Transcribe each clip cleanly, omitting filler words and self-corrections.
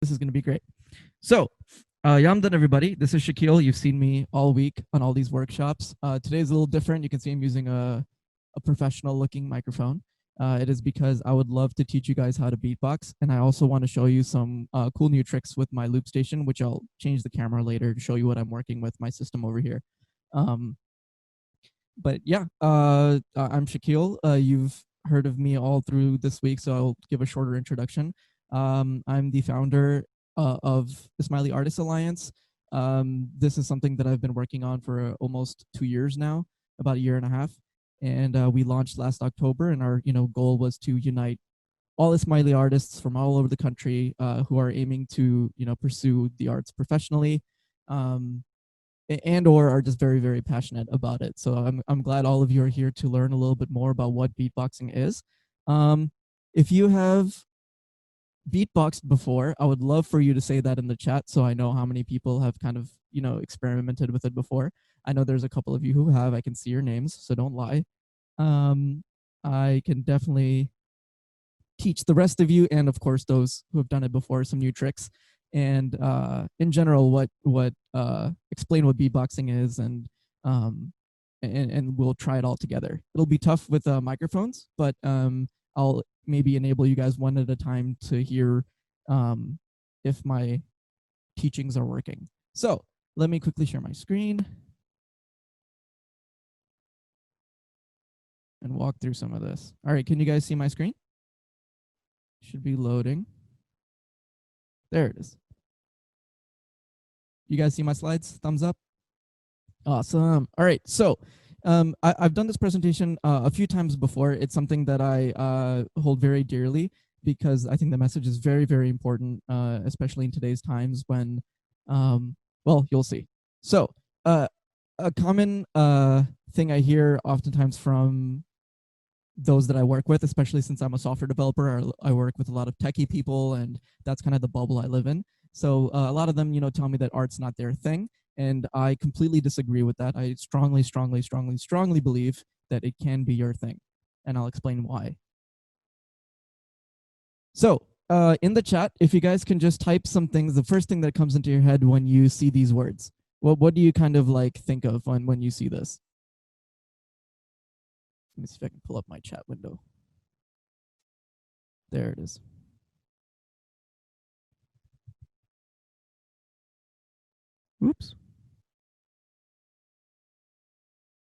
This is going to be great. So, Yamdan, everybody. This is Shakeel. You've seen me all week on all these workshops. Today's a little different. You can see I'm using a professional-looking microphone. It is because I would love to teach you guys how to beatbox, and I also want to show you some cool new tricks with my loop station, which I'll change the camera later to show you what I'm working with my system over here. But yeah, I'm Shakeel. You've heard of me all through this week, so I'll give a shorter introduction. I'm the founder of the Smiley Artists Alliance. This is something that I've been working on for almost 2 years now, about a year and a half. And we launched last October, and our goal was to unite all the Smiley artists from all over the country who are aiming to pursue the arts professionally. And or are just very, very passionate about it. So I'm glad all of you are here to learn a little bit more about what beatboxing is. If you have beatboxed before, I would love for you to say that in the chat so I know how many people have kind of experimented with it before. I know there's a couple of you who have. I can see your names, so don't lie. I can definitely teach the rest of you, and of course those who have done it before, some new tricks. And in general, explain what beatboxing is, and we'll try it all together. It'll be tough with microphones, but I'll maybe enable you guys one at a time to hear if my teachings are working. So let me quickly share my screen and walk through some of this. All right, can you guys see my screen? Should be loading. There it is. You guys see my slides? Thumbs up. Awesome. All right. So I've done this presentation a few times before. It's something that I hold very dearly because I think the message is very, very important, especially in today's times when, well, you'll see. So a common thing I hear oftentimes from those that I work with, especially since I'm a software developer, I work with a lot of techie people, and that's kind of the bubble I live in. So a lot of them, tell me that art's not their thing, and I completely disagree with that. I strongly, strongly, strongly, strongly believe that it can be your thing, and I'll explain why. So in the chat, if you guys can just type some things, the first thing that comes into your head when you see these words. What do you kind of like think of when you see this? Let me see if I can pull up my chat window. There it is. Oops.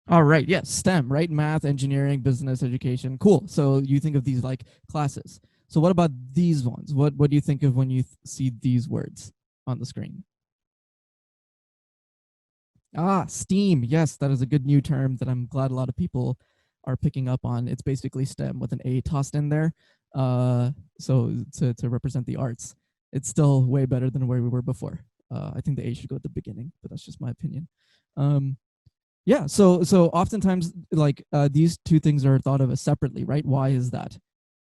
All right, yes, STEM, right? Math, engineering, business, education. Cool. So you think of these like classes. So what about these ones? What do you think of when you see these words on the screen? STEAM. Yes, that is a good new term that I'm glad a lot of people are picking up on. It's basically STEM with an A tossed in there. So to represent the arts, it's still way better than where we were before. I think the A should go at the beginning, but that's just my opinion. Yeah, so oftentimes like these two things are thought of as separately, right? Why is that?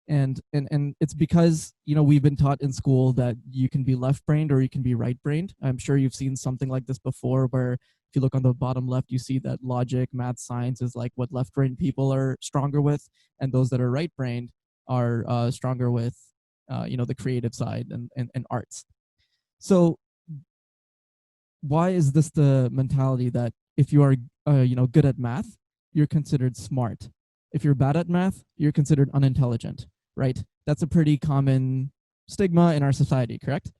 And it's because we've been taught in school that you can be left-brained or you can be right-brained. I'm sure you've seen something like this before, where if you look on the bottom left, you see that logic, math, science is like what left-brained people are stronger with, and those that are right-brained are stronger with the creative side and arts. So why is this the mentality that if you are good at math, you're considered smart? If you're bad at math, you're considered unintelligent, right? That's a pretty common stigma in our society, correct?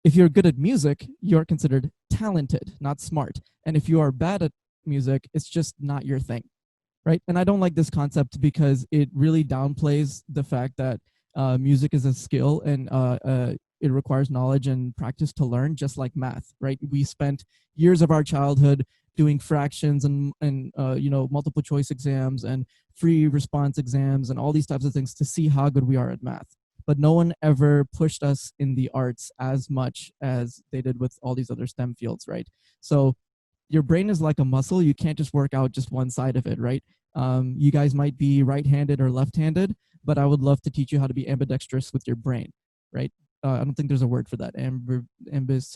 If you're good at music, you're considered talented, not smart. And if you are bad at music, it's just not your thing, right? And I don't like this concept because it really downplays the fact that music is a skill, and it requires knowledge and practice to learn, just like math, right? We spent years of our childhood doing fractions and multiple choice exams and free response exams and all these types of things to see how good we are at math. But no one ever pushed us in the arts as much as they did with all these other STEM fields, right? So your brain is like a muscle. You can't just work out just one side of it, right? You guys might be right-handed or left-handed, but I would love to teach you how to be ambidextrous with your brain, right? I don't think there's a word for that. Ambidextrous,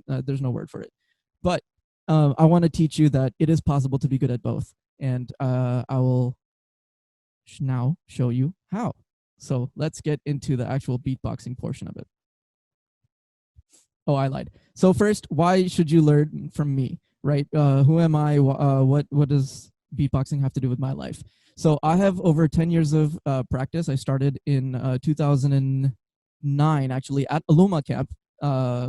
there's no word for it. But I want to teach you that it is possible to be good at both. And I will now show you how. So let's get into the actual beatboxing portion of it. Oh, I lied. So first, why should you learn from me, right? Who am I? What does beatboxing have to do with my life? So I have over 10 years of practice. I started in 2009, actually, at Aluma Camp,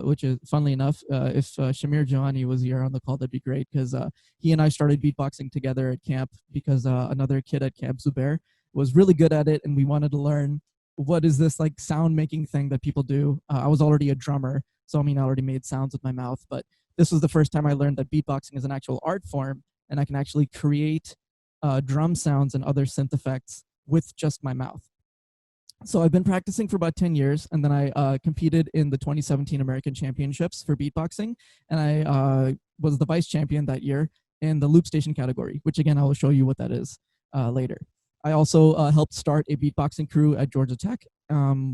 which is, funnily enough, if Shamir Johani was here on the call, that'd be great, because he and I started beatboxing together at camp because another kid at Camp Zubair was really good at it, and we wanted to learn what is this like sound making thing that people do. I was already a drummer, so I mean, I already made sounds with my mouth, but this was the first time I learned that beatboxing is an actual art form, and I can actually create drum sounds and other synth effects with just my mouth. So I've been practicing for about 10 years, and then I competed in the 2017 American Championships for beatboxing, and I was the vice champion that year in the loop station category, which again, I will show you what that is later. I also helped start a beatboxing crew at Georgia Tech,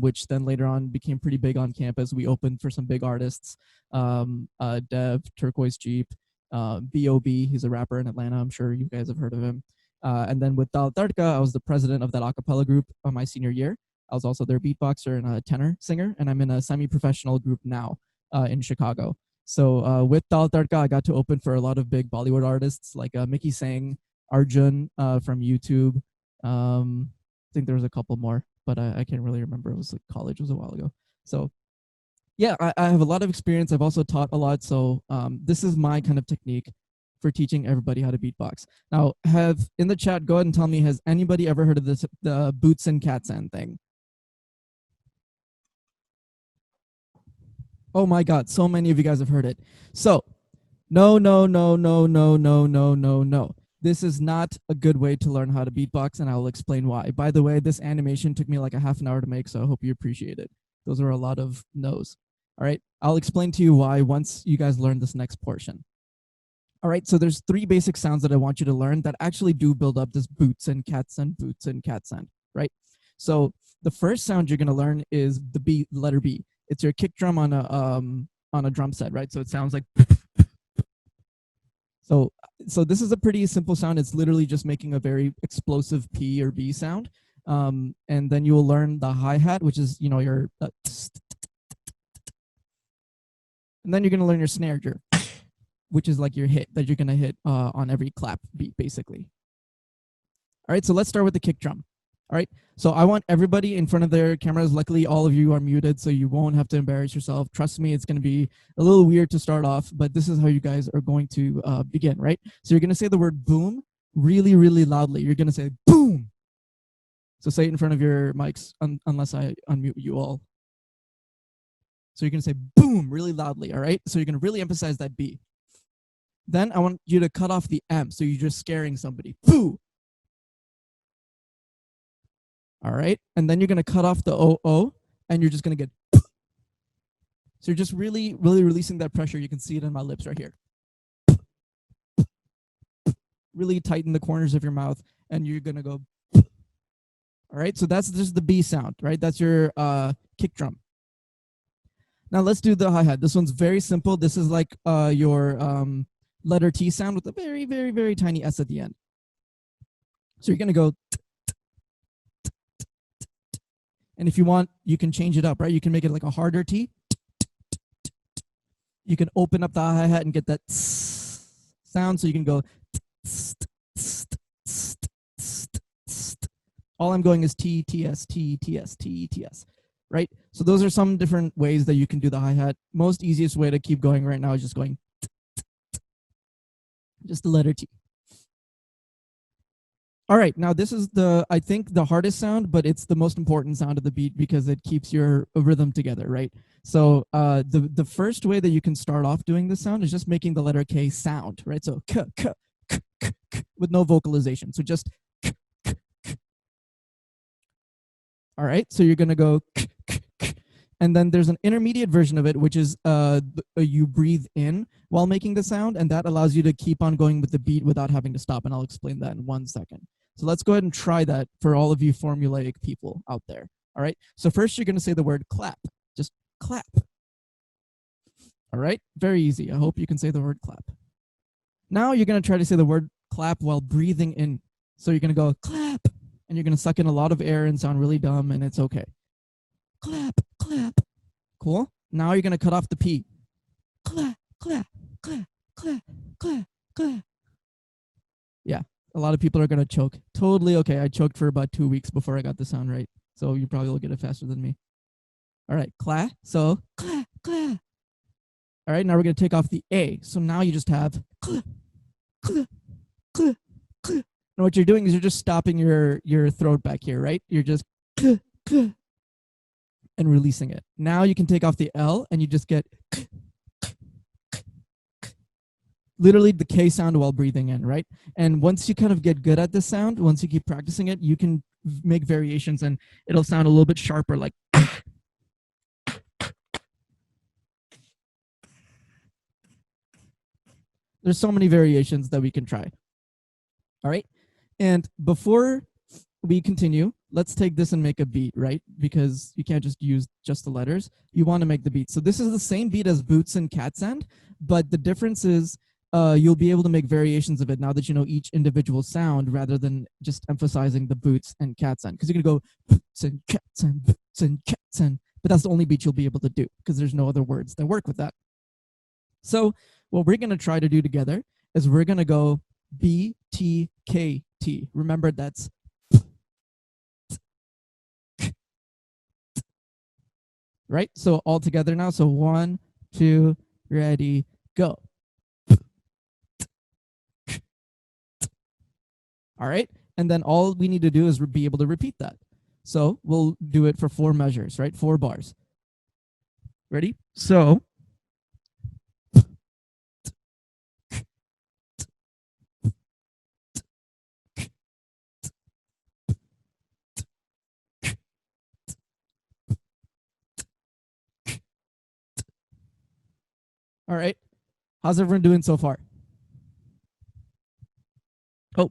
which then later on became pretty big on campus. We opened for some big artists, Dev, Turquoise Jeep, B.O.B., he's a rapper in Atlanta. I'm sure you guys have heard of him. And then with Dal Tadka, I was the president of that a cappella group on my senior year. I was also their beatboxer and a tenor singer, and I'm in a semi-professional group now in Chicago. So with Dal Tadka, I got to open for a lot of big Bollywood artists like Mickey Singh, Arjun from YouTube. I think there was a couple more, but I can't really remember. It was like college, it was a while ago. So yeah, I have a lot of experience. I've also taught a lot. So this is my kind of technique for teaching everybody how to beatbox. Now, have in the chat, go ahead and tell me, has anybody ever heard of this, the boots and cats and thing? Oh my God, so many of you guys have heard it. So no, no, no, no, no, no, no, no, no. This is not a good way to learn how to beatbox, and I will explain why. By the way, this animation took me like a half an hour to make, so I hope you appreciate it. Those are a lot of no's. All right, I'll explain to you why once you guys learn this next portion. All right, so there's three basic sounds that I want you to learn that actually do build up this boots and cats and boots and cats sound, right? So the first sound you're gonna learn is the B, letter B. It's your kick drum on a drum set, right? So it sounds like so this is a pretty simple sound. It's literally just making a very explosive P or B sound. And then you will learn the hi-hat, which is, you know, your and then you're gonna learn your snare, which is like your hit that you're gonna hit on every clap beat, basically. All right, so let's start with the kick drum. All right, so I want everybody in front of their cameras. Luckily, all of you are muted, so you won't have to embarrass yourself. Trust me, it's gonna be a little weird to start off, but this is how you guys are going to begin, right? So you're gonna say the word boom really, really loudly. You're gonna say boom. So say it in front of your mics, unless I unmute you all. So you're gonna say boom really loudly, all right? So you're gonna really emphasize that B. Then I want you to cut off the M, so you're just scaring somebody. Boo! All right, and then you're gonna cut off the O, and you're just gonna get. So you're just really, really releasing that pressure. You can see it in my lips right here. Really tighten the corners of your mouth, and you're gonna go. All right, so that's just the B sound, right? That's your kick drum. Now let's do the hi-hat. This one's very simple. This is like your letter T sound with a very, very, very tiny S at the end. So you're gonna go. And if you want, you can change it up, right? You can make it like a harder T. You can open up the hi-hat and get that sound, so you can go. All I'm going is T, T, S, T, T, S, T, T, S, right? So those are some different ways that you can do the hi-hat. Most easiest way to keep going right now is just going, just the letter T. All right, now this is I think the hardest sound, but it's the most important sound of the beat because it keeps your rhythm together, right? So the first way that you can start off doing this sound is just making the letter K sound, right? So k, k, k, k, k, with no vocalization. So just k, k, k. All right, so you're gonna go k, k, k. And then there's an intermediate version of it, which is you breathe in while making the sound, and that allows you to keep on going with the beat without having to stop, and I'll explain that in 1 second. So let's go ahead and try that for all of you formulaic people out there. All right, so first you're gonna say the word clap, just clap. All right, very easy. I hope you can say the word clap. Now you're gonna try to say the word clap while breathing in. So you're gonna go clap, and you're gonna suck in a lot of air and sound really dumb, and it's okay. Clap, clap. Cool. Now you're gonna cut off the P. clap, clap, clap, clap, clap, clap. Yeah, a lot of people are gonna choke. Totally okay. I choked for about 2 weeks before I got the sound right. So you probably will get it faster than me. All right, clap. So clap, clap. All right, now we're gonna take off the A. So now you just have clap, clap, clap, clap. And what you're doing is you're just stopping your throat back here, right? You're just clap, clap, and releasing it. Now you can take off the L and you just get literally the K sound while breathing in, right? And once you kind of get good at this sound, once you keep practicing it, you can make variations and it'll sound a little bit sharper, like there's so many variations that we can try. All right. And before we continue, let's take this and make a beat, right? Because you can't just use just the letters. You want to make the beat. So this is the same beat as Boots and Cat's End, but the difference is you'll be able to make variations of it now that you know each individual sound rather than just emphasizing the Boots and Cat's End. Because you're going to go Boots and Cat's End, Boots and Cat's End, but that's the only beat you'll be able to do because there's no other words that work with that. So what we're going to try to do together is we're going to go B, T, K, T. Remember, that's right? So all together now. So 1, 2, ready, go. All right. And then all we need to do is be able to repeat that. So we'll do it for 4 measures, right? 4 bars. Ready? So all right. How's everyone doing so far? Oh,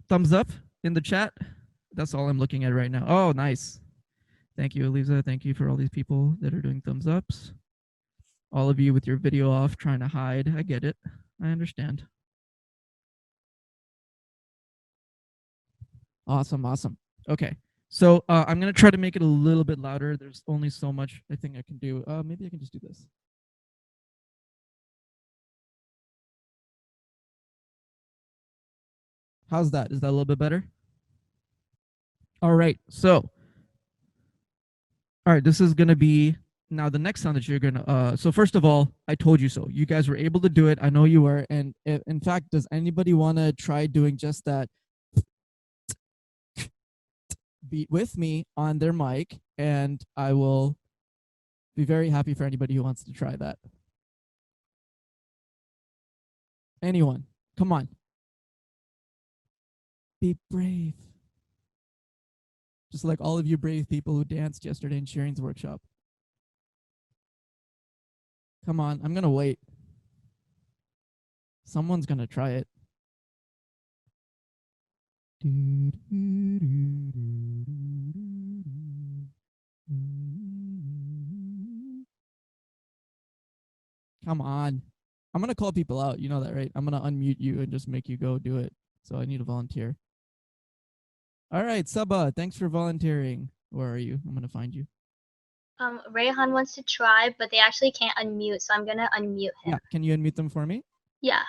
thumbs up in the chat. That's all I'm looking at right now. Oh, nice. Thank you, Eliza. Thank you for all these people that are doing thumbs ups. All of you with your video off trying to hide. I get it. I understand. Awesome, awesome. Okay. So I'm going to try to make it a little bit louder. There's only so much I think I can do. Maybe I can just do this. How's that? Is that a little bit better? All right. So, all right, this is going to be now the next sound that you're going to, so first of all, I told you so. You guys were able to do it. I know you were. And in fact, does anybody want to try doing just that beat with me on their mic? And I will be very happy for anybody who wants to try that. Anyone? Come on. Be brave. Just like all of you brave people who danced yesterday in Sheeran's workshop. Come on, I'm going to wait. Someone's going to try it. Come on. I'm going to call people out. You know that, right? I'm going to unmute you and just make you go do it. So I need a volunteer. All right, Saba, thanks for volunteering. Where are you? I'm going to find you. Rayhan wants to try, but they actually can't unmute, so I'm going to unmute him. Yeah, can you unmute them for me? Yeah.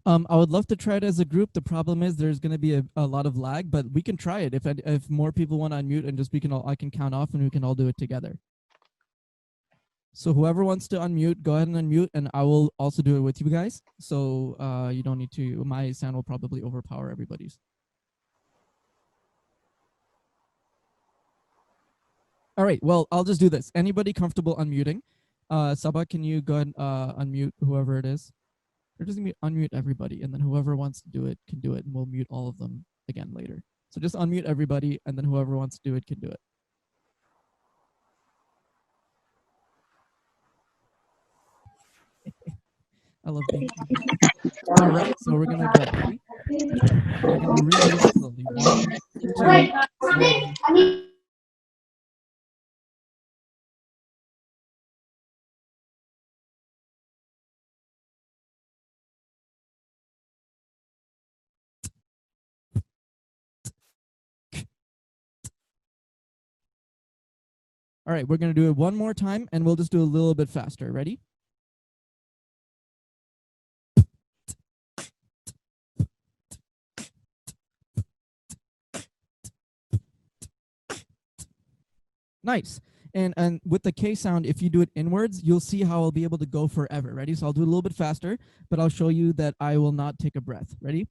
I would love to try it as a group. The problem is there's going to be a lot of lag, but we can try it if more people want to unmute and just I can count off and we can all do it together. So whoever wants to unmute, go ahead and unmute, and I will also do it with you guys. So you don't need to. My sound will probably overpower everybody's. All right. Well, I'll just do this. Anybody comfortable unmuting? Saba, can you go ahead and unmute whoever it is? Or just unmute everybody, and then whoever wants to do it can do it, and we'll mute all of them again later. So just unmute everybody, and then whoever wants to do it can do it. I love being. All right, so we're gonna go. Ready? We're gonna go really, really slowly. 1, 2, ready. All right, we're going to do it one more time, and we'll just do a little bit faster. Ready? Nice. And with the K sound, if you do it inwards, you'll see how I'll be able to go forever. Ready? So I'll do it a little bit faster, but I'll show you that I will not take a breath. Ready?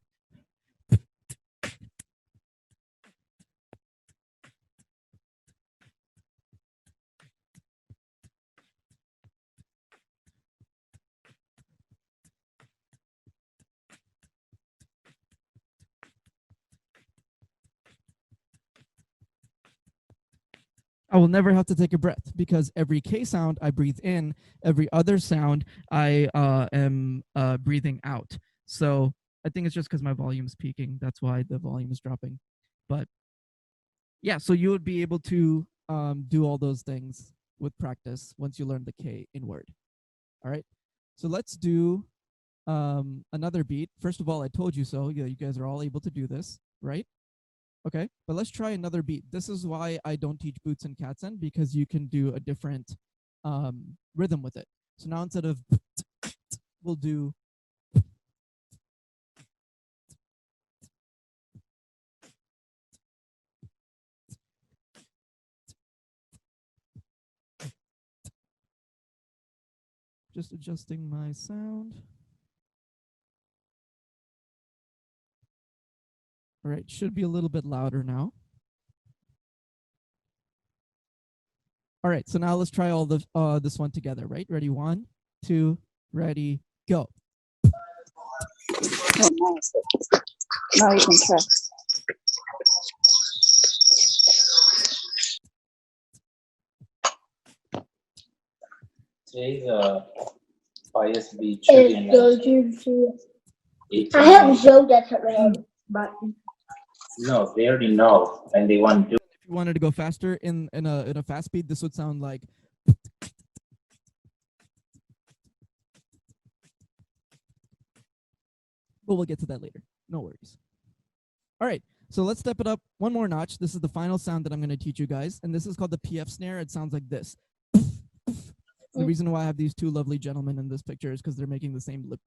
I will never have to take a breath because every K sound I breathe in, every other sound I am breathing out. So I think it's just because my volume's peaking. That's why the volume is dropping. But yeah, so you would be able to do all those things with practice once you learn the K inward. All right. So let's do another beat. First of all, I told you so. Yeah, you guys are all able to do this, right? Okay, but let's try another beat. This is why I don't teach boots and cats in, because you can do a different rhythm with it. So now instead of we'll do just adjusting my sound. All right, should be a little bit louder now. All right, so now let's try all the this one together, right? Ready? 1, 2, ready, go. Oh, nice. Now you can try. Today's bias beach. I have Zoe that's around, but No, they already know, and they want to do. If you wanted to go faster in a fast beat, this would sound like. But we'll get to that later. No worries. All right, so let's step it up one more notch. This is the final sound that I'm going to teach you guys, and this is called the PF snare. It sounds like this. The reason why I have these two lovely gentlemen in this picture is because they're making the same lip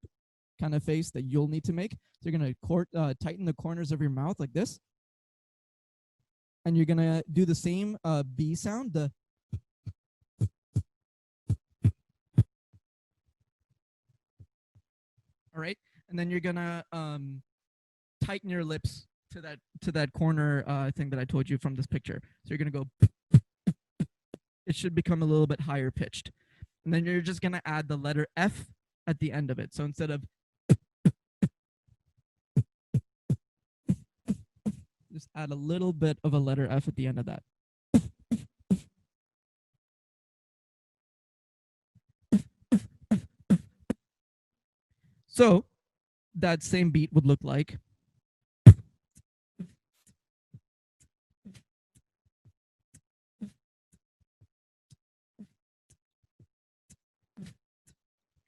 kind of face that you'll need to make. So you're going to tighten the corners of your mouth like this, and you're going to do the same B sound, the. All right, and then you're going to tighten your lips to that corner thing that I told you from this picture. So you're going to go. It should become a little bit higher pitched. And then you're just going to add the letter F at the end of it. So instead of just add a little bit of a letter F at the end of that. So that same beat would look like.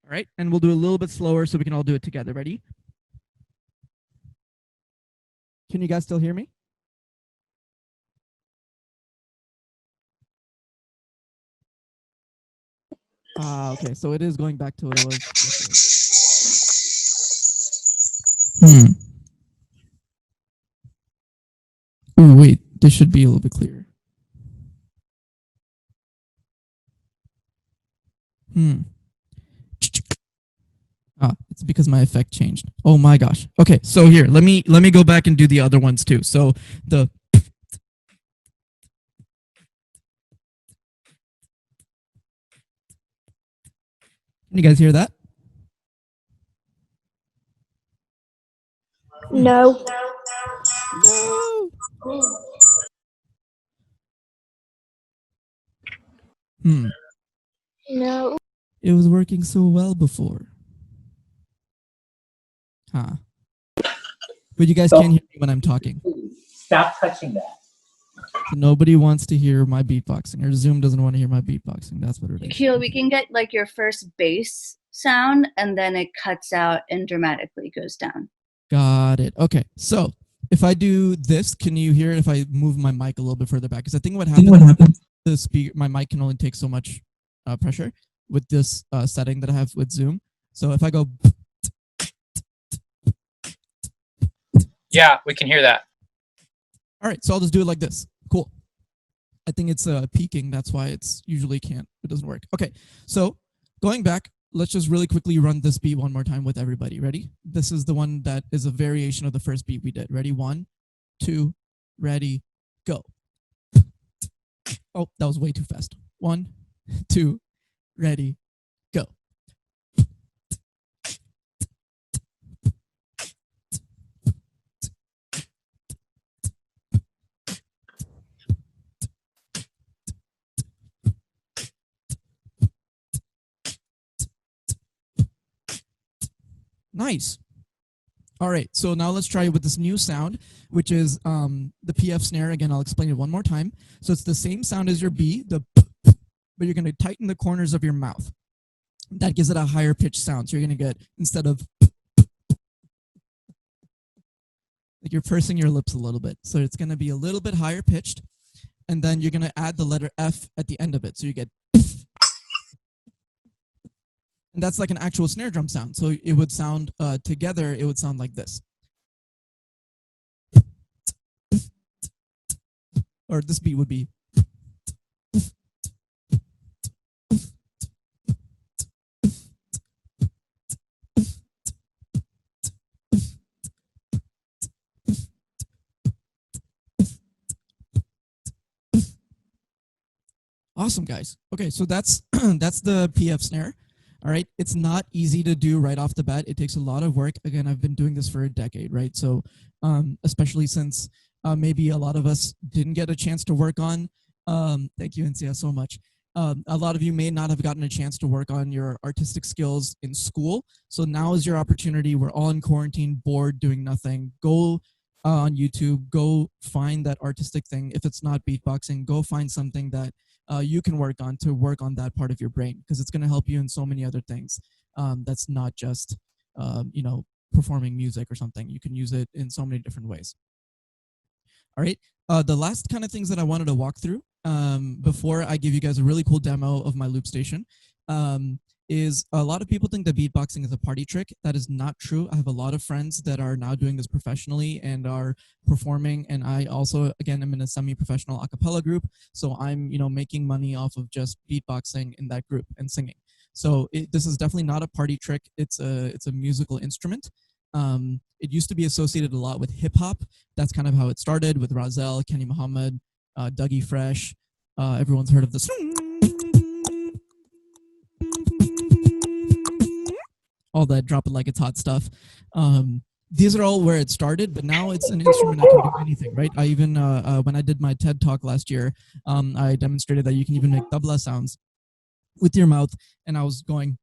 All right, and we'll do a little bit slower so we can all do it together. Ready? Can you guys still hear me? Okay, so it is going back to what it was. Oh, wait, this should be a little bit clearer. It's because my effect changed. Oh my gosh. Okay, so here, let me go back and do the other ones too. So the. Can you guys hear that? no. No. No. It was working so well before. But you guys can't hear me when I'm talking. Stop touching that. So nobody wants to hear my beatboxing, or Zoom doesn't want to hear my beatboxing. That's what it is. Shakeel, we can get like your first bass sound and then it cuts out and dramatically goes down. Got it. Okay, so if I do this, can you hear it if I move my mic a little bit further back? Because I think what happens my mic can only take so much pressure with this setting that I have with Zoom. So if I go, Yeah, we can hear that. all right, so I'll just do it like this. Cool. I think it's peaking. That's why it's usually it doesn't work. Okay, so going back, let's just really quickly run this beat one more time with everybody. Ready? This is the one that is a variation of the first beat we did. Ready? 1, 2, ready, go. Oh, that was way too fast. 1, 2, ready, go. Nice. All right, so now let's try it with this new sound, which is the PF snare. Again, I'll explain it one more time. So it's the same sound as your B, the but you're going to tighten the corners of your mouth. That gives it a higher pitch sound. So you're going to get, instead of, like you're pursing your lips a little bit. So it's going to be a little bit higher pitched. And then you're going to add the letter F at the end of it. So you get, and that's like an actual snare drum sound. So it would sound, together, it would sound like this. Or this beat would be. Awesome, guys. Okay, so that's that's the PF snare. All right, it's not easy to do right off the bat. It takes a lot of work. Again, I've been doing this for a decade, right? So especially since maybe a lot of us didn't get a chance to work on, thank you, Insia, so much. A lot of you may not have gotten a chance to work on your artistic skills in school. So now is your opportunity. We're all in quarantine, bored, doing nothing. Go on YouTube, go find that artistic thing. If it's not beatboxing, go find something that you can work on to work on that part of your brain, because it's going to help you in so many other things. That's not just, you know, performing music or something. You can use it in so many different ways. All right. The last kind of things that I wanted to walk through before I give you guys a really cool demo of my loop station is a lot of people think that beatboxing is a party trick. That is not true. I have a lot of friends that are now doing this professionally and are performing, and I also, again, am in a semi-professional a cappella group, so I'm, you know, making money off of just beatboxing in that group and singing. So this is definitely not a party trick. It's a musical instrument. It used to be associated a lot with hip-hop. That's kind of how it started with Razel, Kenny Muhammad, Dougie Fresh. Everyone's heard of this. All that drop it like it's hot stuff. These are all where it started, but now it's an instrument that can do anything, right? I even, when I did my TED talk last year, I demonstrated that you can even make tabla sounds with your mouth, and I was going,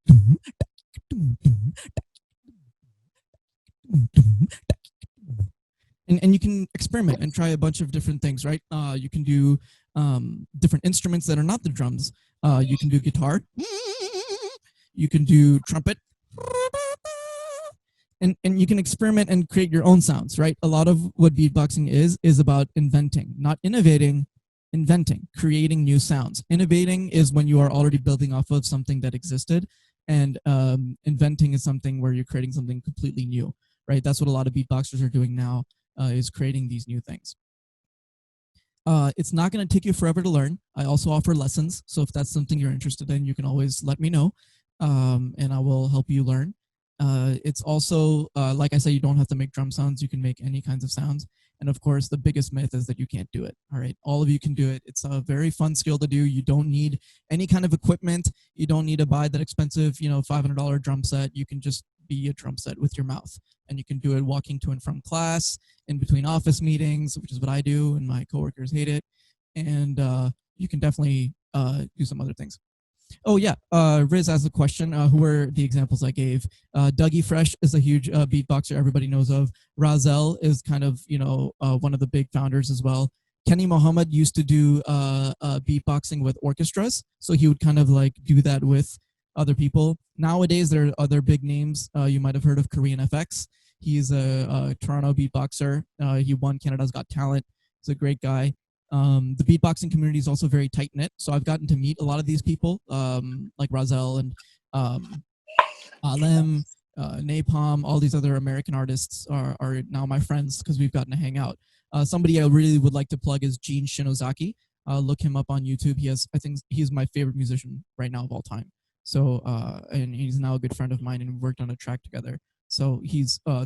and you can experiment and try a bunch of different things, right? You can do different instruments that are not the drums. You can do guitar, you can do trumpet, and you can experiment and create your own sounds, right? A lot of what beatboxing is about inventing, not innovating, inventing, creating new sounds. Innovating is when you are already building off of something that existed, and inventing is something where you're creating something completely new, right? That's what a lot of beatboxers are doing now, is creating these new things. It's not going to take you forever to learn. I also offer lessons, so if that's something you're interested in, you can always let me know, and I will help you learn. It's also, like I said, you don't have to make drum sounds. You can make any kinds of sounds. And of course, the biggest myth is that you can't do it. All right, all of you can do it. It's a very fun skill to do. You don't need any kind of equipment. You don't need to buy that expensive, you know, $500 drum set. You can just be a drum set with your mouth, and you can do it walking to and from class, in between office meetings, which is what I do, and my coworkers hate it. And you can definitely do some other things. Oh yeah, Riz asked a question. Who were the examples I gave? Dougie Fresh is a huge beatboxer everybody knows of. Razel is kind of, you know, one of the big founders as well. Kenny Muhammad used to do beatboxing with orchestras, so he would kind of like do that with other people. Nowadays, there are other big names. You might have heard of Korean FX. He's a Toronto beatboxer. He won Canada's Got Talent. He's a great guy. The beatboxing community is also very tight knit, so I've gotten to meet a lot of these people, like Razel and Alem, Napalm, all these other American artists are now my friends because we've gotten to hang out. Somebody I really would like to plug is Gene Shinozaki. Look him up on YouTube. I think he's my favorite musician right now of all time. So, and he's now a good friend of mine, and we worked on a track together. So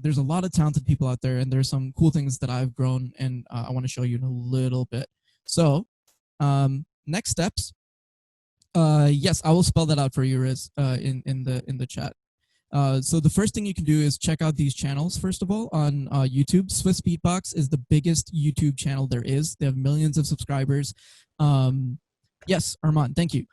there's a lot of talented people out there, and there's some cool things that I've grown, and I want to show you in a little bit. So, next steps. Yes, I will spell that out for you, Riz, in the chat. So the first thing you can do is check out these channels, first of all, on YouTube. Swiss Beatbox is the biggest YouTube channel there is. They have millions of subscribers. Yes, Armand, thank you.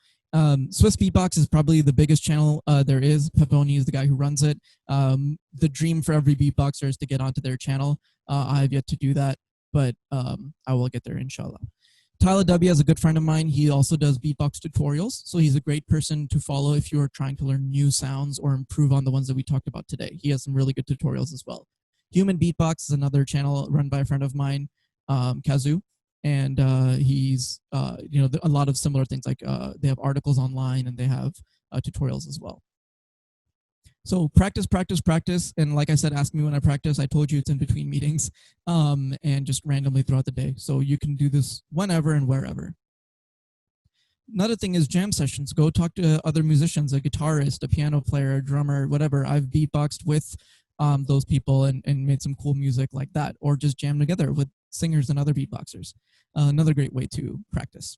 Swiss Beatbox is probably the biggest channel there is. Peponi is the guy who runs it. The dream for every beatboxer is to get onto their channel. I have yet to do that, but I will get there, inshallah. Tyler W. is a good friend of mine. He also does beatbox tutorials, so he's a great person to follow if you are trying to learn new sounds or improve on the ones that we talked about today. He has some really good tutorials as well. Human Beatbox is another channel run by a friend of mine, Kazu, and he's a lot of similar things, like they have articles online and they have tutorials as well. So practice, practice, practice. And like I said, ask me when I practice. I told you it's in between meetings and just randomly throughout the day. So you can do this whenever and wherever. Another thing is jam sessions. Go talk to other musicians, a guitarist, a piano player, a drummer, whatever. I've beatboxed with those people and made some cool music like that, or just jam together with singers and other beatboxers. Another great way to practice.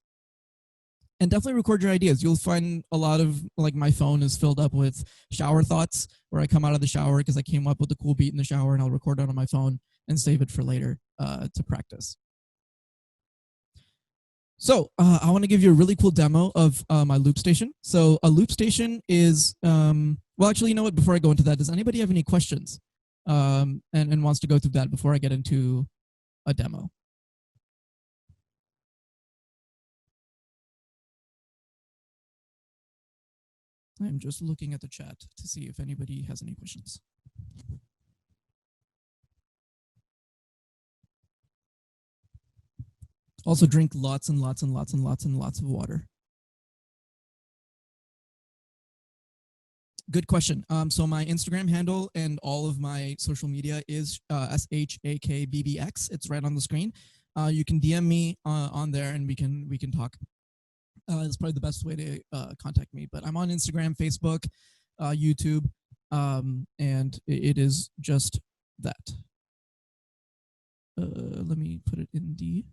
And definitely record your ideas. You'll find a lot of, like, my phone is filled up with shower thoughts where I come out of the shower because I came up with a cool beat in the shower, and I'll record it on my phone and save it for later to practice. So I want to give you a really cool demo of my loop station. So a loop station is, well, actually, you know what? Before I go into that, does anybody have any questions and wants to go through that before I get into a demo? I'm just looking at the chat to see if anybody has any questions. Also, drink lots and lots and lots and lots and lots of water. Good question. So my Instagram handle and all of my social media is SHAKBBX. It's right on the screen. You can DM me on there, and we can talk. It's probably the best way to contact me. But I'm on Instagram, Facebook, YouTube, and it is just that. Let me put it in the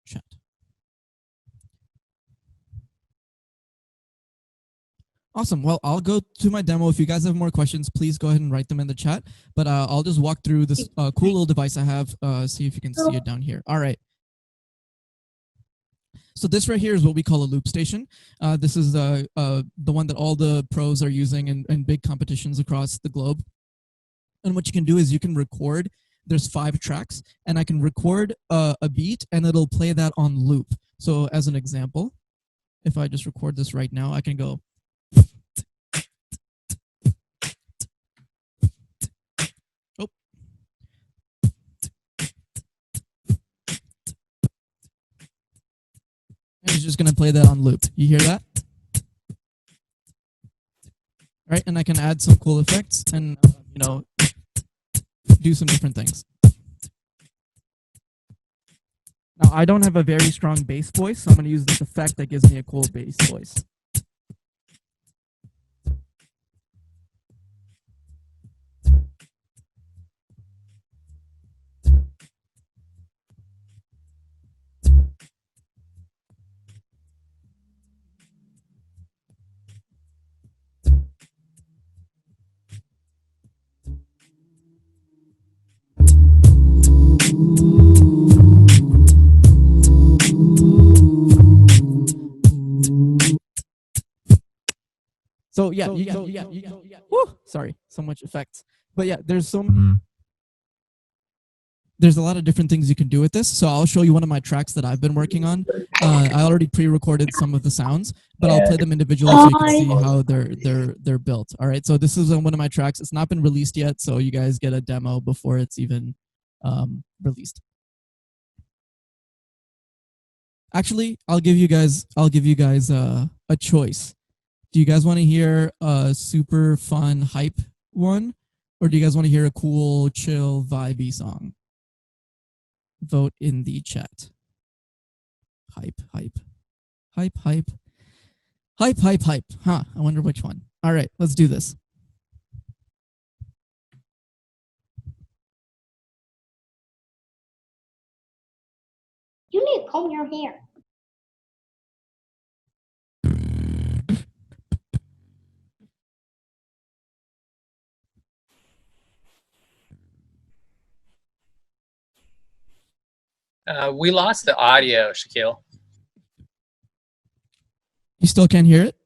chat. Awesome. Well, I'll go to my demo. If you guys have more questions, please go ahead and write them in the chat. But I'll just walk through this cool little device I have, see if you can see it down here. All right. So this right here is what we call a loop station. This is the one that all the pros are using in big competitions across the globe. And what you can do is you can record. There's 5 tracks, and I can record a beat, and it'll play that on loop. So as an example, if I just record this right now, I can go. Oh. And it's just going to play that on loop. You hear that? Right, and I can add some cool effects and, do some different things. Now, I don't have a very strong bass voice, so I'm going to use this effect that gives me a cool bass voice. So yeah, whew, sorry, so much effects. But yeah, there's a lot of different things you can do with this. So I'll show you one of my tracks that I've been working on. I already pre-recorded some of the sounds, but I'll play them individually so you can see how they're built. All right, so this is one of my tracks. It's not been released yet, so you guys get a demo before it's even released. Actually, I'll give you guys a choice. Do you guys want to hear a super fun hype one, or do you guys want to hear a cool, chill, vibey song? Vote in the chat. Hype, hype, hype, hype, hype, hype, hype. Huh? I wonder which one. All right, let's do this. You need to comb your hair. We lost the audio, Shakeel. You still can't hear it?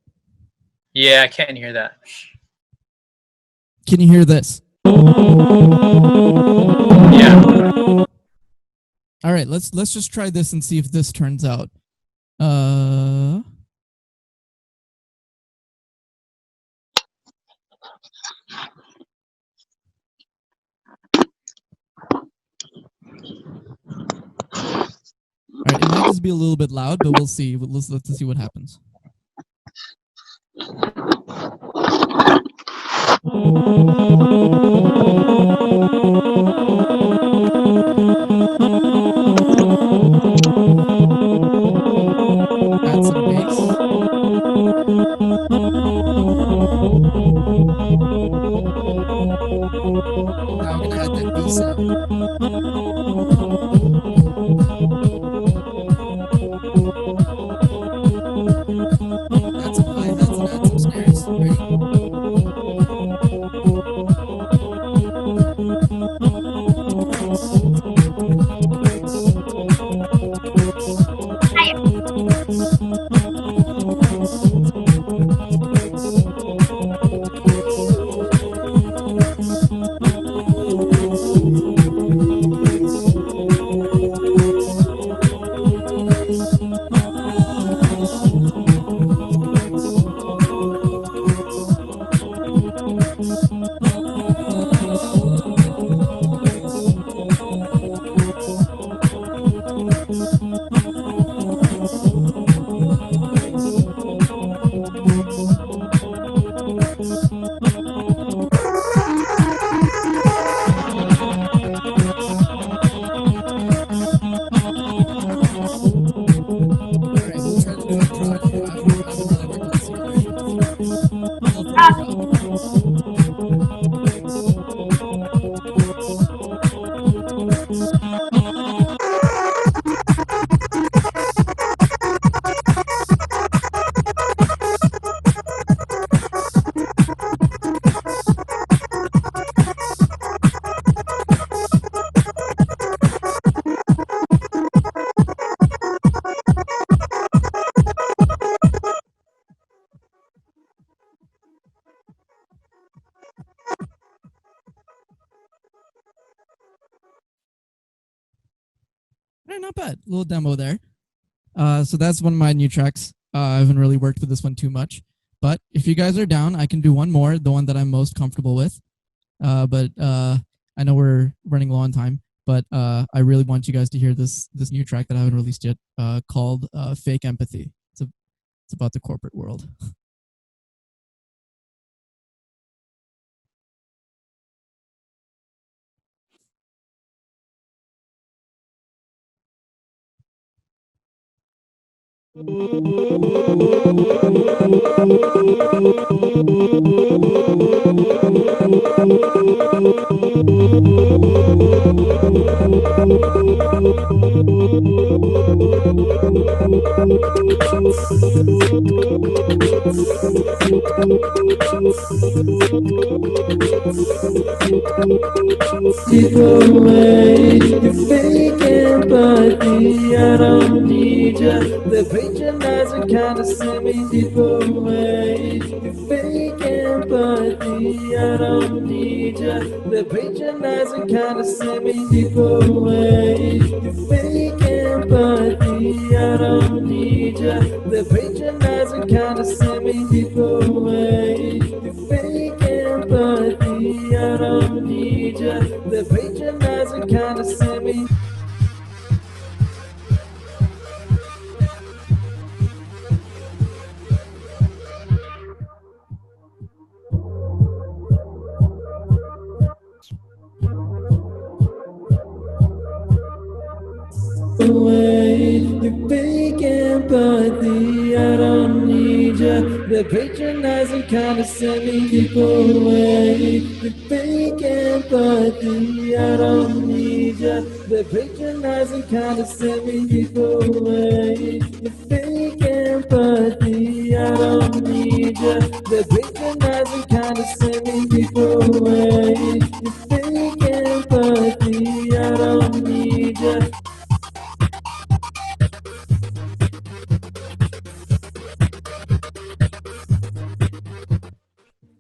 Yeah, I can't hear that. Can you hear this? Yeah. All right, let's just try this and see if this turns out. All right, it might just be a little bit loud, but we'll see. Let's see what happens. Add some bass. Now I'm gonna add that B sound. Add some hi-hats and add some snares. Ready? Not bad. Little demo there. So that's one of my new tracks. I haven't really worked with this one too much, but if you guys are down, I can do one more, the one that I'm most comfortable with. But I know we're running low on time, but I really want you guys to hear this new track that I haven't released yet, called "Fake Empathy." It's about the corporate world. Take away the fake empathy, I don't need ya. The patronizing kind of semi. Take away the fake empathy, I don't need ya. The patronizing kind of semi. Take away the fake empathy, I don't need ya. The patronizing kind of semi. Take away the fake empathy, I don't need ya. The patronizing kind of semi. away your fake empathy. I don't need you. The patronizing kind of semi deep away your fake empathy. I don't need you. The patronizing kind of semi deep away your fake empathy. I don't need you. The patronizing kind of semi deep away your fake empathy. I don't need you.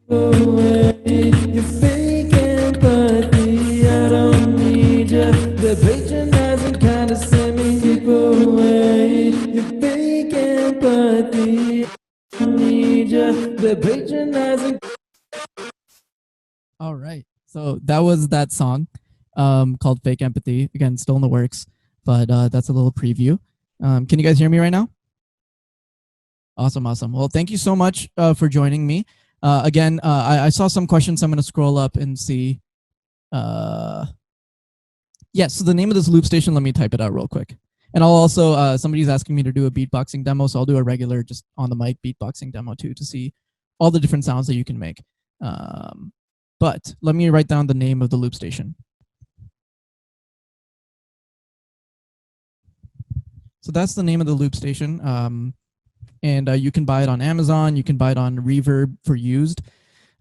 Away your fake empathy. I don't need you. The patronizing kind of semi deep away your fake empathy. I don't need you. The patronizing. All right. So that was that song called Fake Empathy. Again, still in the works, but that's a little preview. Can you guys hear me right now? Awesome, awesome. Well, thank you so much for joining me. Again, I saw some questions. I'm going to scroll up and see. Yeah, so the name of this loop station, let me type it out real quick. And I'll also, somebody's asking me to do a beatboxing demo, so I'll do a regular just on the mic beatboxing demo too to see all the different sounds that you can make. But let me write down the name of the loop station. So that's the name of the loop station. And you can buy it on Amazon. You can buy it on Reverb for used.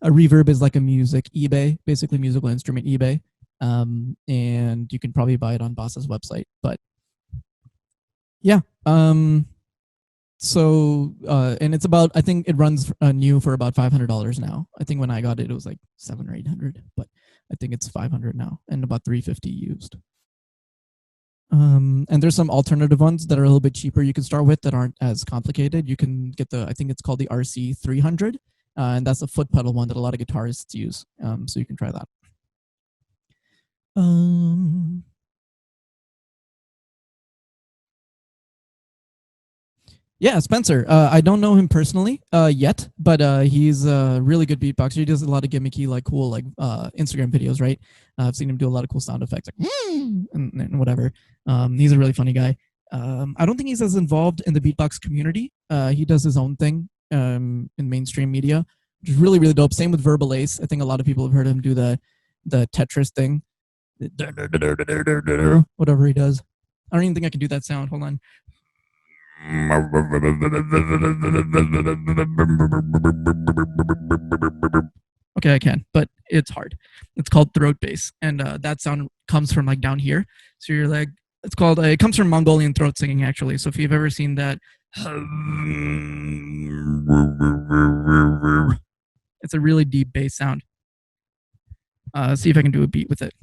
A Reverb is like a music eBay, basically musical instrument eBay. And you can probably buy it on Boss's website. But yeah. So and it's about, I think it runs new for about $500 now. I think when I got it, it was like $700 or $800, but I think it's $500 now and about $350 used. And there's some alternative ones that are a little bit cheaper you can start with that aren't as complicated. You can get the, I think it's called the RC300, and that's a foot pedal one that a lot of guitarists use. So you can try that. Yeah, Spencer. I don't know him personally yet, but he's a really good beatboxer. He does a lot of gimmicky, like cool, like Instagram videos, right? I've seen him do a lot of cool sound effects, like and whatever. He's a really funny guy. I don't think he's as involved in the beatbox community. He does his own thing in mainstream media, which is really, really dope. Same with Verbal Ace. I think a lot of people have heard him do the Tetris thing, whatever he does. I don't even think I can do that sound. Hold on. Okay, I can, but it's hard. It's called throat bass, and that sound comes from like down here. So you're like, it's called, it comes from Mongolian throat singing actually. So if you've ever seen that, it's a really deep bass sound. See if I can do a beat with it.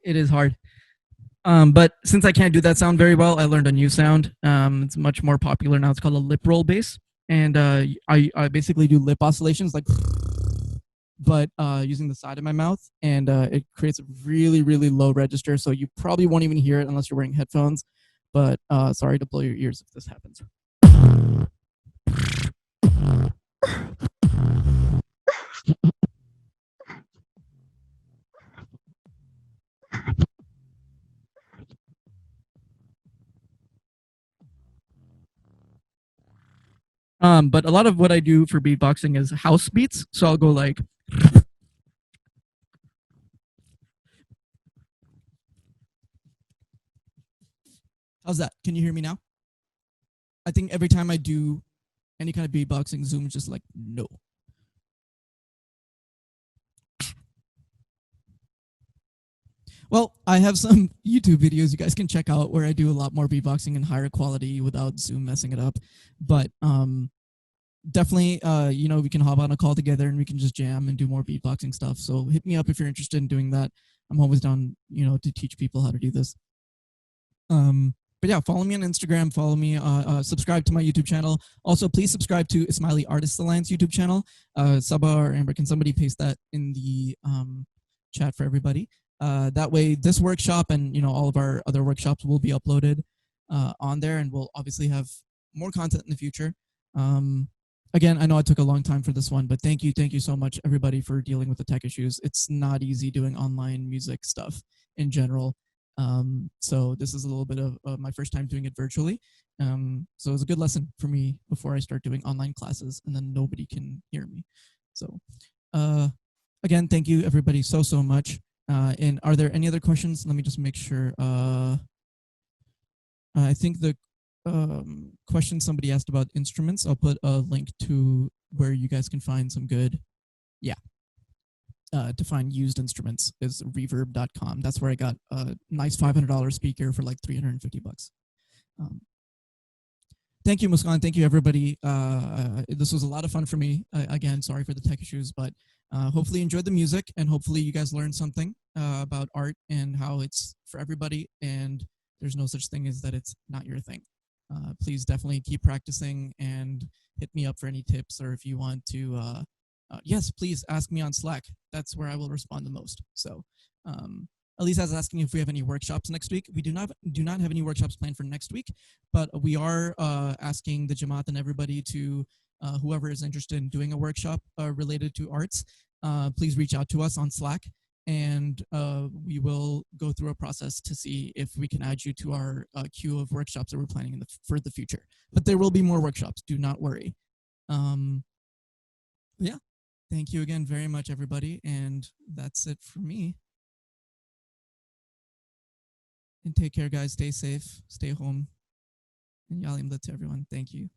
It is hard. But since I can't do that sound very well, I learned a new sound. It's much more popular now. It's called a lip roll bass. And I basically do lip oscillations, like, but using the side of my mouth. And it creates a really, really low register. So you probably won't even hear it unless you're wearing headphones. But sorry to blow your ears if this happens. But a lot of what I do for beatboxing is house beats. So I'll go like, how's that? Can you hear me now? I think every time I do any kind of beatboxing, Zoom is just like, no. Well, I have some YouTube videos you guys can check out where I do a lot more beatboxing in higher quality without Zoom messing it up. But definitely, you know, we can hop on a call together and we can just jam and do more beatboxing stuff. So hit me up if you're interested in doing that. I'm always down, you know, to teach people how to do this. But yeah, follow me on Instagram, follow me, subscribe to my YouTube channel. Also, please subscribe to Ismaili Artists Alliance YouTube channel. Sabah or Amber, can somebody paste that in the chat for everybody? That way, this workshop and, you know, all of our other workshops will be uploaded on there, and we'll obviously have more content in the future. again, I know I took a long time for this one, but thank you so much, everybody, for dealing with the tech issues. It's not easy doing online music stuff in general. So this is a little bit of my first time doing it virtually. So it was a good lesson for me before I start doing online classes, and then nobody can hear me. So again, thank you, everybody, so much. And are there any other questions? Let me just make sure. I think the question somebody asked about instruments, I'll put a link to where you guys can find some good, to find used instruments is reverb.com. That's where I got a nice $500 speaker for like 350 bucks. Thank you, Muskan. Thank you, everybody. This was a lot of fun for me. Again, sorry for the tech issues, but hopefully you enjoyed the music, and hopefully you guys learned something about art and how it's for everybody, and there's no such thing as that it's not your thing. Please definitely keep practicing and hit me up for any tips, or if you want to, yes, please ask me on Slack. That's where I will respond the most. So Elisa is asking if we have any workshops next week. We do not have any workshops planned for next week, but we are asking the Jamaat and everybody to, whoever is interested in doing a workshop related to arts, please reach out to us on Slack, and we will go through a process to see if we can add you to our queue of workshops that we're planning for the future. But there will be more workshops, do not worry. Yeah, thank you again very much, everybody, and that's it for me. And take care, guys. Stay safe. Stay home. And Yalim to everyone. Thank you.